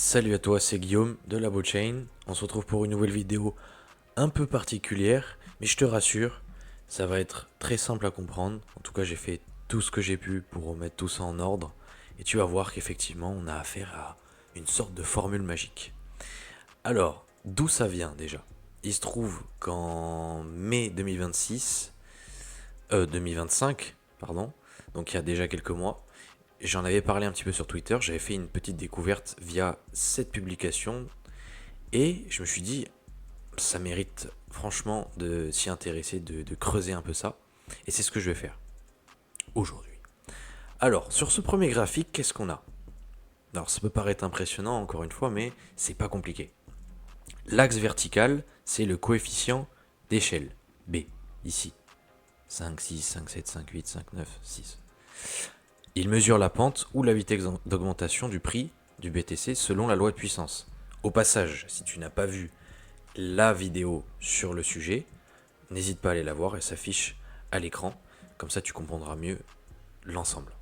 Salut à toi, c'est Guillaume de la Chain. On se retrouve pour une nouvelle vidéo un peu particulière, mais je te rassure, ça va être très simple à comprendre. En tout cas, j'ai fait tout ce que j'ai pu pour remettre tout ça en ordre, et tu vas voir qu'effectivement, on a affaire à une sorte de formule magique. Alors, d'où ça vient déjà? Il se trouve qu'en mai 2025, pardon, donc il y a déjà quelques mois, j'en avais parlé un petit peu sur Twitter, j'avais fait une petite découverte via cette publication et je me suis dit, ça mérite franchement de s'y intéresser, de creuser un peu ça. Et c'est ce que je vais faire aujourd'hui. Alors, sur ce premier graphique, qu'est-ce qu'on a? Alors, ça peut paraître impressionnant encore une fois, mais c'est pas compliqué. L'axe vertical, c'est le coefficient d'échelle, B, ici. 5, 6, 5, 7, 5, 8, 5, 9, 6. Il mesure la pente ou la vitesse d'augmentation du prix du BTC selon la loi de puissance. Au passage, si tu n'as pas vu la vidéo sur le sujet, n'hésite pas à aller la voir, elle s'affiche à l'écran, comme ça tu comprendras mieux l'ensemble.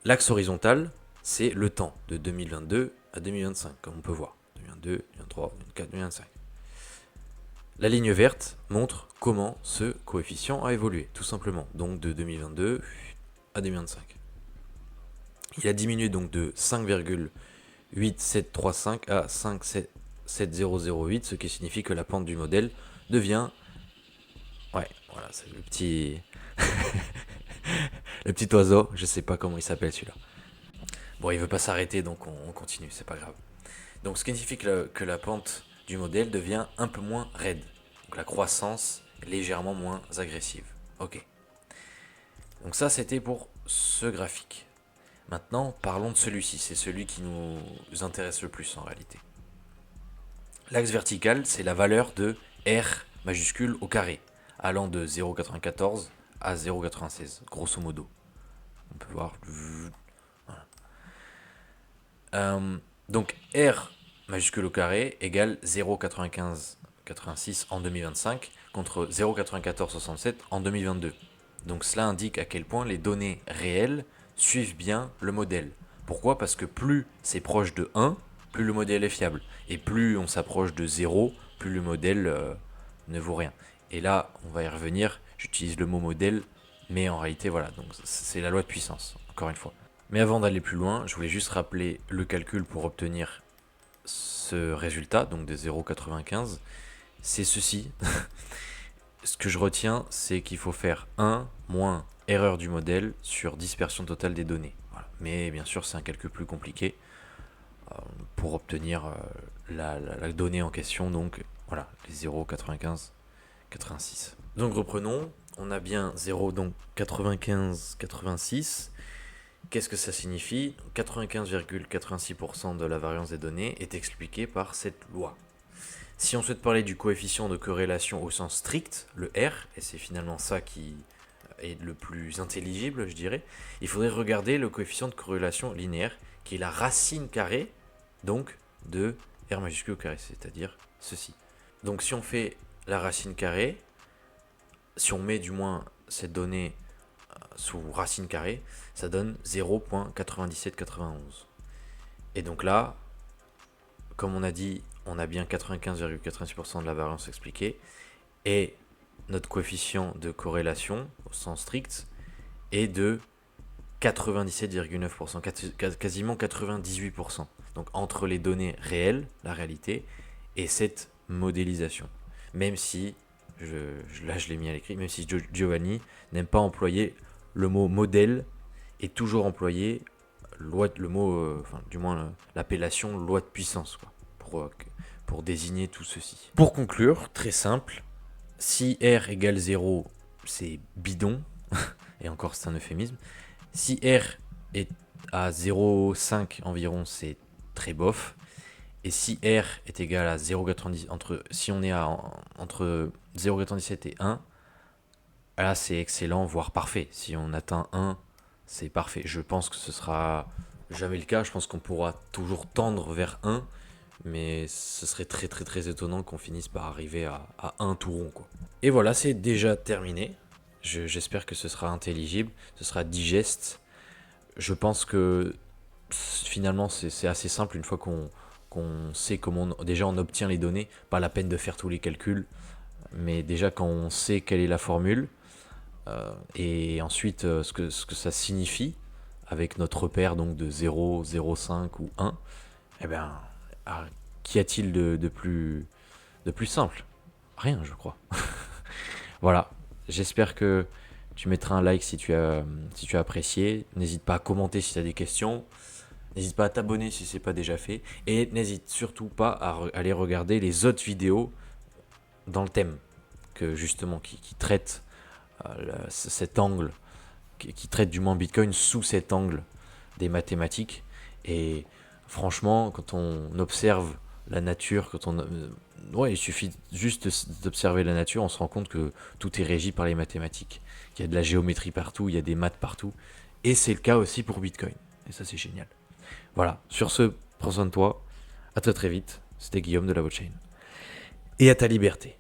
L'axe horizontal, c'est le temps de 2022 à 2025, comme on peut voir. 2022, 2023, 2024, 2025. La ligne verte montre comment ce coefficient a évolué, tout simplement. Donc de 2022 à 2025. Il a diminué donc de 5,8735 à 5,7008, ce qui signifie que la pente du modèle devient... Ouais, voilà, c'est le petit... le petit oiseau, je sais pas comment il s'appelle celui-là. Bon, il veut pas s'arrêter, donc on continue, c'est pas grave. Donc ce qui signifie que la pente du modèle devient un peu moins raide. Donc la croissance est légèrement moins agressive. Ok. Donc ça, c'était pour ce graphique. Maintenant, parlons de celui-ci. C'est celui qui nous intéresse le plus en réalité. L'axe vertical, c'est la valeur de R majuscule au carré, allant de 0,94 à 0,96, grosso modo. On peut voir. Voilà. Donc R majuscule au carré égale 0,9586 en 2025 contre 0,9467 en 2022. Donc cela indique à quel point les données réelles suivent bien le modèle. Pourquoi? Parce que plus c'est proche de 1, plus le modèle est fiable. Et plus on s'approche de 0, plus le modèle ne vaut rien. Et là, on va y revenir, j'utilise le mot modèle, mais en réalité, voilà, donc c'est la loi de puissance, encore une fois. Mais avant d'aller plus loin, je voulais juste rappeler le calcul pour obtenir ce résultat, donc de 0,95. C'est ceci. Ce que je retiens, c'est qu'il faut faire 1 moins erreur du modèle sur dispersion totale des données. Voilà. Mais bien sûr, c'est un calcul plus compliqué pour obtenir la donnée en question. Donc voilà, les 0,95, 86. Donc reprenons. On a bien 0, donc 95, 86. Qu'est-ce que ça signifie? 95,86% de la variance des données est expliquée par cette loi. Si on souhaite parler du coefficient de corrélation au sens strict, le R, et c'est finalement ça qui est le plus intelligible, je dirais, il faudrait regarder le coefficient de corrélation linéaire, qui est la racine carrée, donc, de R majuscule au carré, c'est-à-dire ceci. Donc si on fait la racine carrée, si on met du moins cette donnée sous racine carrée, ça donne 0,9791. Et donc là, comme on a dit, on a bien 95,86% de la variance expliquée. Et notre coefficient de corrélation, au sens strict, est de 97,9%, quasiment 98%. Donc entre les données réelles, la réalité, et cette modélisation. Même si, là je l'ai mis à l'écrit, même si Giovanni n'aime pas employer le mot modèle, est toujours employé le mot, enfin du moins l'appellation loi de puissance, quoi, pour désigner tout ceci. Pour conclure, très simple, si R égale 0, c'est bidon, et encore c'est un euphémisme. Si R est à 0,5 environ, c'est très bof. Et si R est égal à 0,90, si on est entre 0,97 et 1, là c'est excellent, voire parfait. Si on atteint 1, c'est parfait. Je pense que ce sera jamais le cas. Je pense qu'on pourra toujours tendre vers 1, mais ce serait très très très étonnant qu'on finisse par arriver à 1 tout rond, quoi. Et voilà, c'est déjà terminé. J'espère que ce sera intelligible, ce sera digeste. Je pense que Finalement, c'est assez simple une fois qu'on sait comment déjà on obtient les données. Pas la peine de faire tous les calculs, mais déjà quand on sait quelle est la formule, et ensuite ce que ça signifie avec notre repère donc de 0, 0,5 ou 1, eh bien, ah, qu'y a-t-il de plus simple? Rien, je crois. Voilà, j'espère que tu mettras un like si tu as apprécié. N'hésite pas à commenter si tu as des questions. N'hésite pas à t'abonner si ce n'est pas déjà fait. Et n'hésite surtout pas à aller regarder les autres vidéos dans le thème que justement qui traitent cet angle, qui traitent du moins Bitcoin sous cet angle des mathématiques. Et franchement, quand on observe la nature, ouais, il suffit juste d'observer la nature, on se rend compte que tout est régi par les mathématiques. Il y a de la géométrie partout, il y a des maths partout. Et c'est le cas aussi pour Bitcoin. Et ça, c'est génial. Voilà, sur ce, prends soin de toi. À toi très vite. C'était Guillaume de la Blockchain. Et à ta liberté.